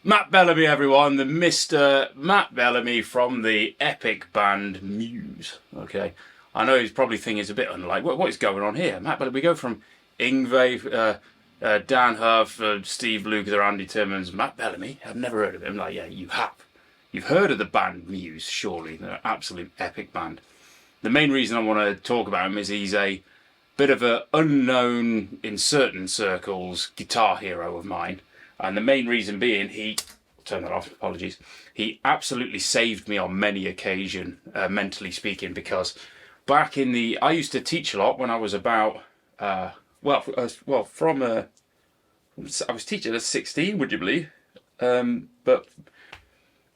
Matt Bellamy, everyone, the Mr. Matt Bellamy from the epic band Muse. Okay, I know he's probably thinking it's a bit unlike, what is going on here? Matt Bellamy, we go from Yngwie, Dan Huff, Steve Lukather, Andy Timmons, Matt Bellamy. I've never heard of him. Like, yeah, you have. You've heard of the band Muse, surely. They're an absolute epic band. The main reason I want to talk about him is he's a bit of an unknown, in certain circles, guitar hero of mine. And the main reason being, turn that off, apologies, he absolutely saved me on many occasions, mentally speaking, because back in I used to teach a lot when I was about, I was teaching at 16, would you believe? But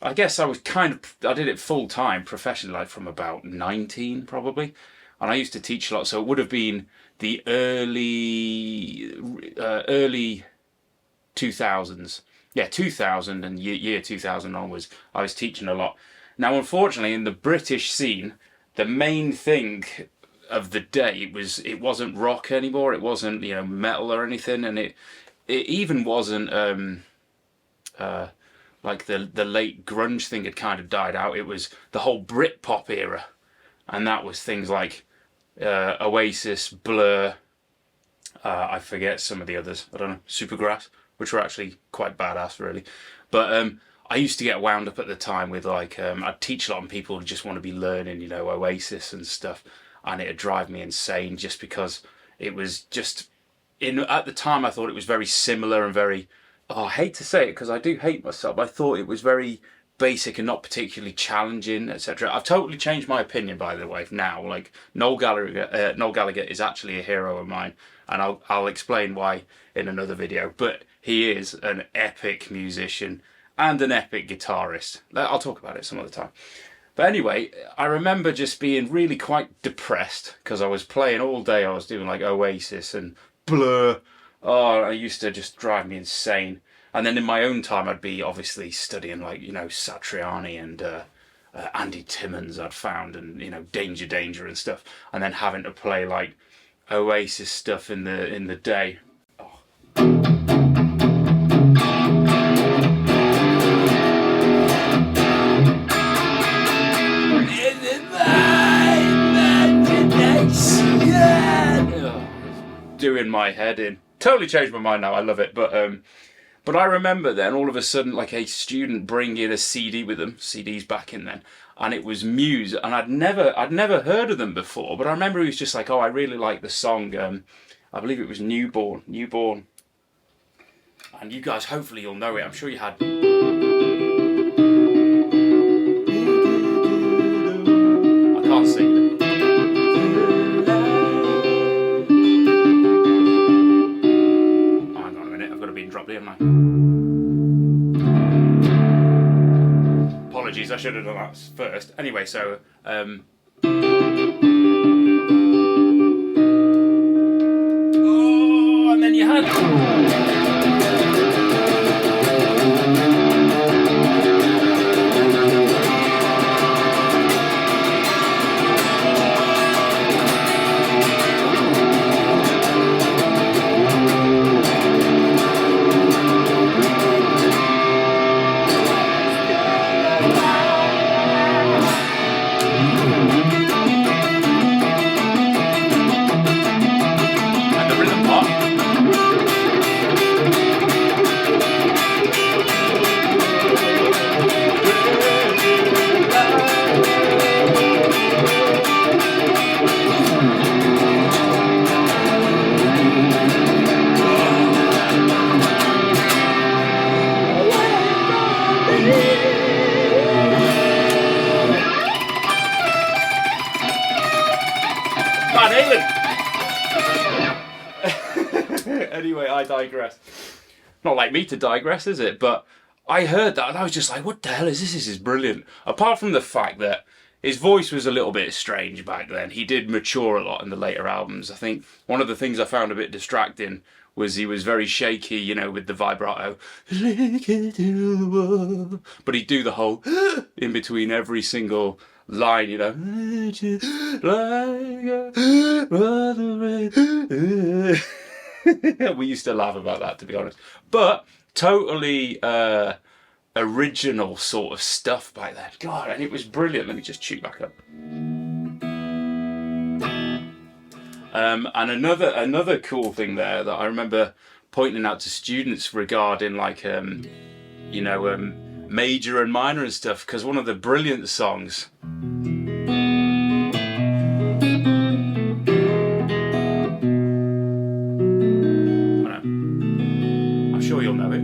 I guess I did it full time, professionally, like from about 19 probably. And I used to teach a lot, so it would have been the early 2000s. Yeah, 2000 and year 2000 onwards, I was teaching a lot. Now, unfortunately, in the British scene, the main thing of the day it wasn't rock anymore. It wasn't, metal or anything, and it even wasn't like the late grunge thing had kind of died out. It was the whole Britpop era, and that was things like Oasis, Blur. I forget some of the others. I don't know, Supergrass, which were actually quite badass, really. But I used to get wound up at the time with I'd teach a lot of people who just want to be learning, Oasis and stuff, and it'd drive me insane just because it was just at the time I thought it was very similar and very, I hate to say it because I do hate myself. I thought it was very basic and not particularly challenging, etc. I've totally changed my opinion, by the way, now. Like Noel Gallagher is actually a hero of mine, and I'll explain why in another video. But he is an epic musician and an epic guitarist. I'll talk about it some other time. But anyway, I remember just being really quite depressed because I was playing all day. I was doing like Oasis and Blur. Oh, it used to just drive me insane. And then in my own time, I'd be obviously studying like, Satriani and Andy Timmons I'd found, and, Danger and stuff. And then having to play like Oasis stuff in the day. Oh. Doing my head in. Totally changed my mind now. I love it. But I remember then all of a sudden like a student bringing a CD with them, CDs back in then, and it was Muse, and I'd never heard of them before, but I remember he was just like, oh, I really like the song, I believe it was Newborn, and you guys, hopefully you'll know it, I'm sure you had. I can't sing it. Dropped in, man. Apologies, I should have done that first. Anyway, so oh, and then you had Anyway, I digress. Not like me to digress, is it? But I heard that and I was just like, what the hell is this? This is brilliant. Apart from the fact that his voice was a little bit strange back then. He did mature a lot in the later albums. I think one of the things I found a bit distracting was he was very shaky, you know, with the vibrato. But he'd do the whole in between every single line, you know. We used to laugh about that, to be honest. But totally original sort of stuff back then. God, and it was brilliant. Let me just tune back up. And another cool thing there that I remember pointing out to students regarding, like, you know, major and minor and stuff, because one of the brilliant songs. I'm sure you'll know it.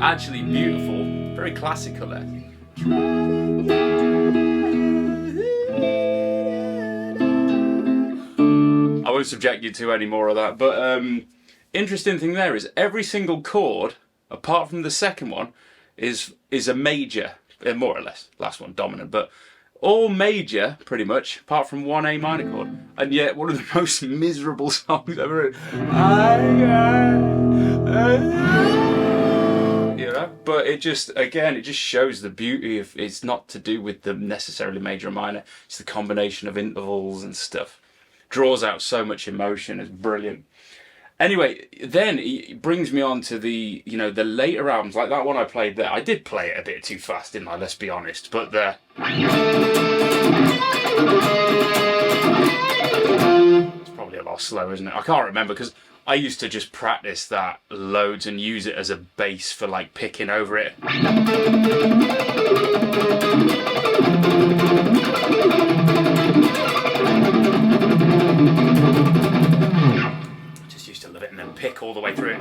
Actually beautiful, very classical there. I won't subject you to any more of that, but interesting thing there is every single chord, apart from the second one, is a major, more or less. Last one dominant, but all major pretty much, apart from one A minor chord, and yet one of the most miserable songs ever written. You know, but it just shows the beauty of it's not to do with the necessarily major or minor. It's the combination of intervals and stuff. Draws out so much emotion. It's brilliant. Anyway, then it brings me on to the, you know, the later albums, like that one I played there. I did play it a bit too fast, didn't I? Let's be honest. But it's probably a lot slower, isn't it? I can't remember because I used to just practice that loads and use it as a bass for, like, picking over it. Just used to love it and then pick all the way through it.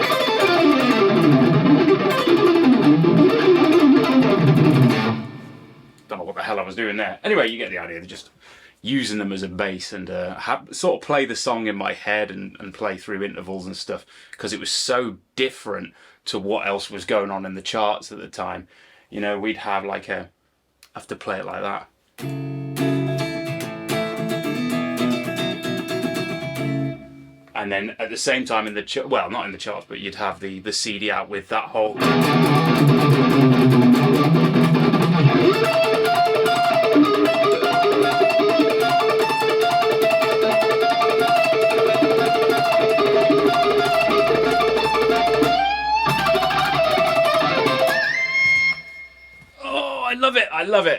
Don't know what the hell I was doing there. Anyway, you get the idea. They're just using them as a bass and sort of play the song in my head and play through intervals and stuff, because it was so different to what else was going on in the charts at the time. You know, we'd have like have to play it like that. And then at the same time in the well, not in the charts, but you'd have the CD out with that whole.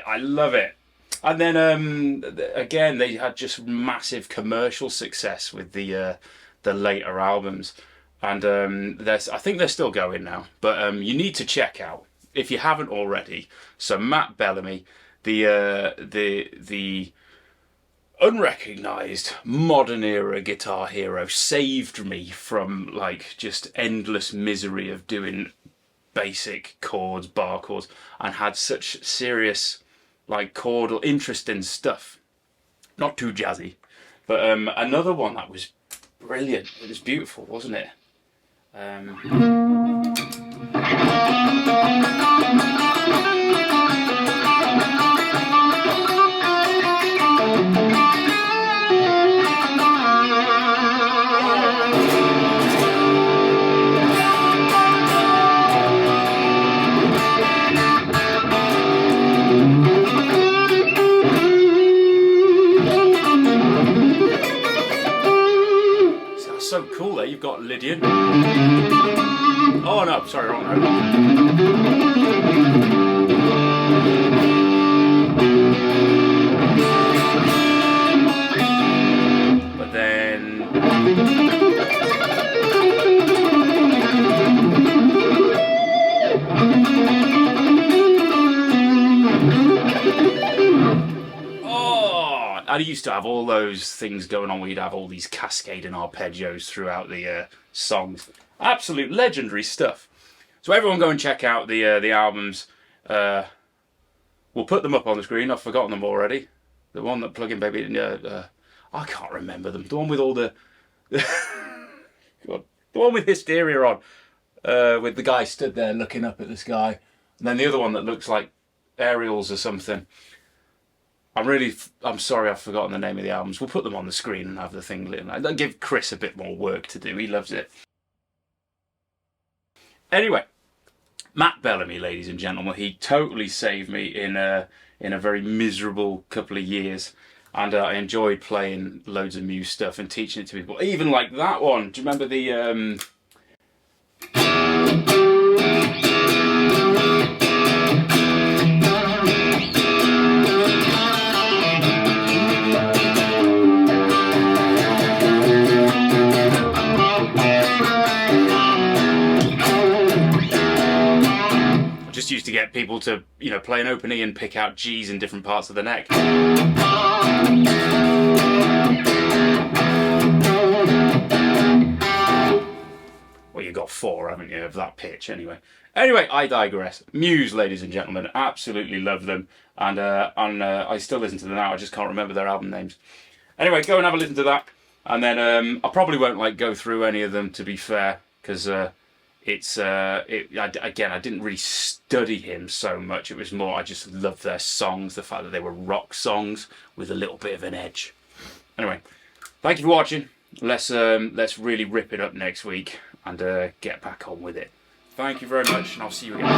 I love it. And then again, they had just massive commercial success with the later albums, and I think they're still going now. But you need to check out, if you haven't already. So Matt Bellamy, the unrecognised modern era guitar hero, saved me from, like, just endless misery of doing basic chords, bar chords, and had such serious, like, chordal, interesting stuff. Not too jazzy, but another one that was brilliant. It was beautiful, wasn't it? So cool there. You've got Lydian. Oh no, sorry, wrong note. But then I used to have all those things going on where you'd have all these cascading arpeggios throughout the songs. Absolute legendary stuff. So everyone go and check out the albums. We'll put them up on the screen. I've forgotten them already. The one that Plug-in Baby... I can't remember them. The one with all the... God, the one with Hysteria on. With the guy stood there looking up at the sky. And then the other one that looks like aerials or something. I'm sorry I've forgotten the name of the albums. We'll put them on the screen and have the thing lit. That'll give Chris a bit more work to do. He loves it. Anyway, Matt Bellamy, ladies and gentlemen, he totally saved me in a very miserable couple of years. And I enjoyed playing loads of Muse stuff and teaching it to people. Even like that one. Do you remember the... just used to get people to, you know, play an open E and pick out G's in different parts of the neck. Well, you got 4, haven't you, of that pitch anyway. Anyway, I digress. Muse, ladies and gentlemen, absolutely love them, and I still listen to them now. I just can't remember their album names. Anyway, go and have a listen to that, and then I probably won't go through any of them, to be fair, because again, I didn't really study him so much. It was more I just loved their songs, the fact that they were rock songs with a little bit of an edge. Anyway, thank you for watching. Let's really rip it up next week and get back on with it. Thank you very much, and I'll see you again.